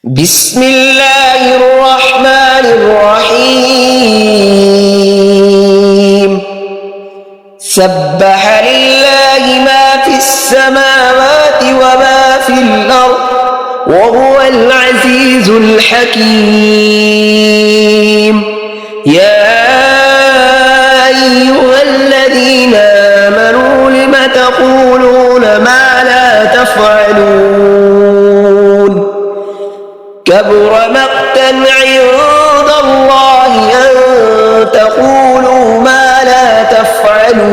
بسم الله الرحمن الرحيم سبح لله ما في السماوات وما في الأرض وهو العزيز الحكيم يا أيها الذين آمنوا لم تقولون ما لا تفعلون كبر مقتا عند الله أن تقولوا ما لا تفعلون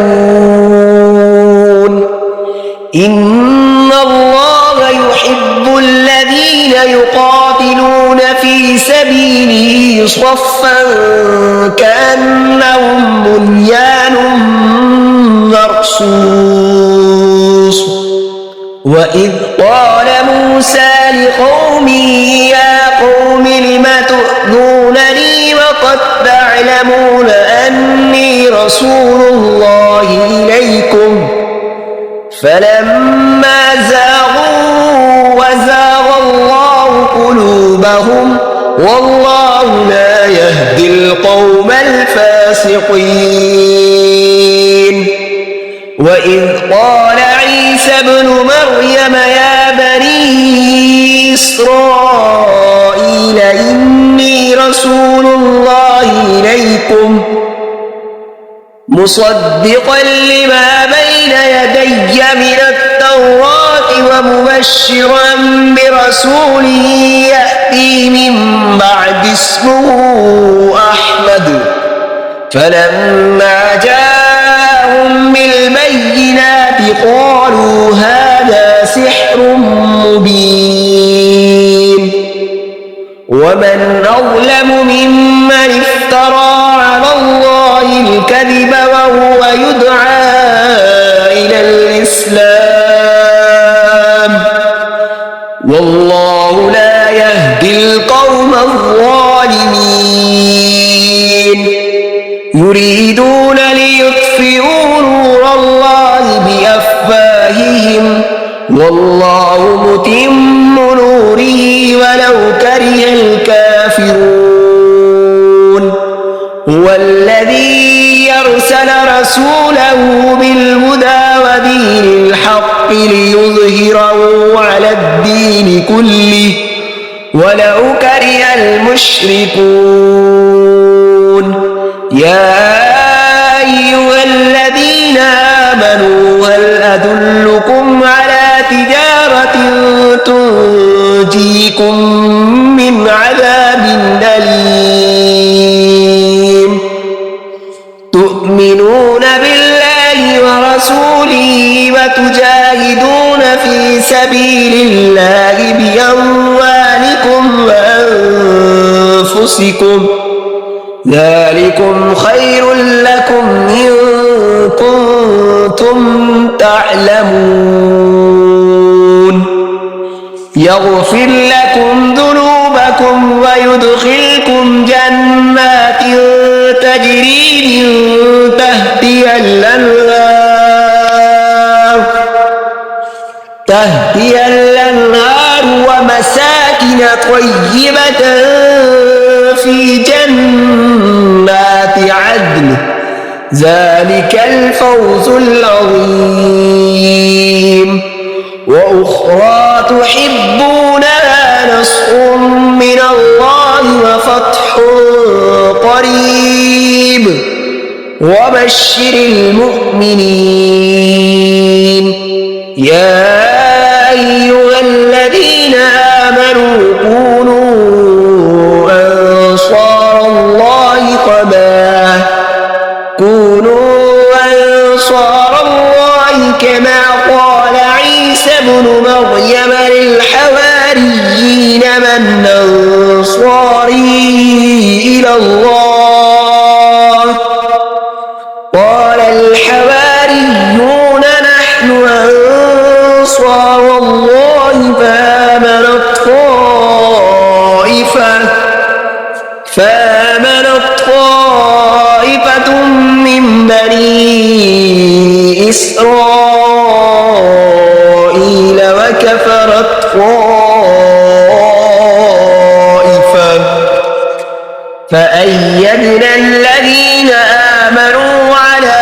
إن الله يحب الذين يقاتلون في سبيله صفا كأنهم بنيان مرصوص وإذ قال موسى لقومه يا قوم لم تؤذونني وقد تعلمون أني رسول الله إليكم فلما زاغوا وزاغ الله قلوبهم والله لا يهدي القوم الفاسقين وإذ قال عيسى ابن مريم يا بني إسرائيل إني رسول الله إليكم مصدقا لما بين يدي من التوراة ومبشرا برسول يأتي من بعد اسمه أحمد فلما جاءهم بالبينات قالوا هذا سحر مبين ومن أظلم ممن افترى على الله الكذب وهو يدعى إلى الإسلام والله لا يهدي القوم الظالمين يريدون ليطفئوا نور الله بأفواههم والله متم نوره ولو كره الكافرون هو الذي يرسل رسوله بالهدى ودين الحق ليظهره على الدين كله ولو كره المشركون يا أيها الذين آمنوا هل أدلكم على تجارة تنجيكم من عذاب أليم تؤمنون بالله ورسوله وتجاهدون في سبيل الله بأموالكم وأنفسكم ذلكم خير لكم إن كنتم تعلمون يغفر لكم ذنوبكم ويدخلكم جنات تجري من تحتها الأنهار ومساكن طيبة في جنات عدن ذلك الفوز العظيم وأخرى تحبونها نصر من الله وفتح قريب وبشر المؤمنين يا أيها الذين آمنوا كونوا أنصار الله كما قال عيسى ابن مريم للحواريين من أنصاري إلى الله قال الحواريون نحن أنصار الله فآمنت طائفة من بني إسرائيل وكفرت طائفة فأيدنا الذين آمنوا على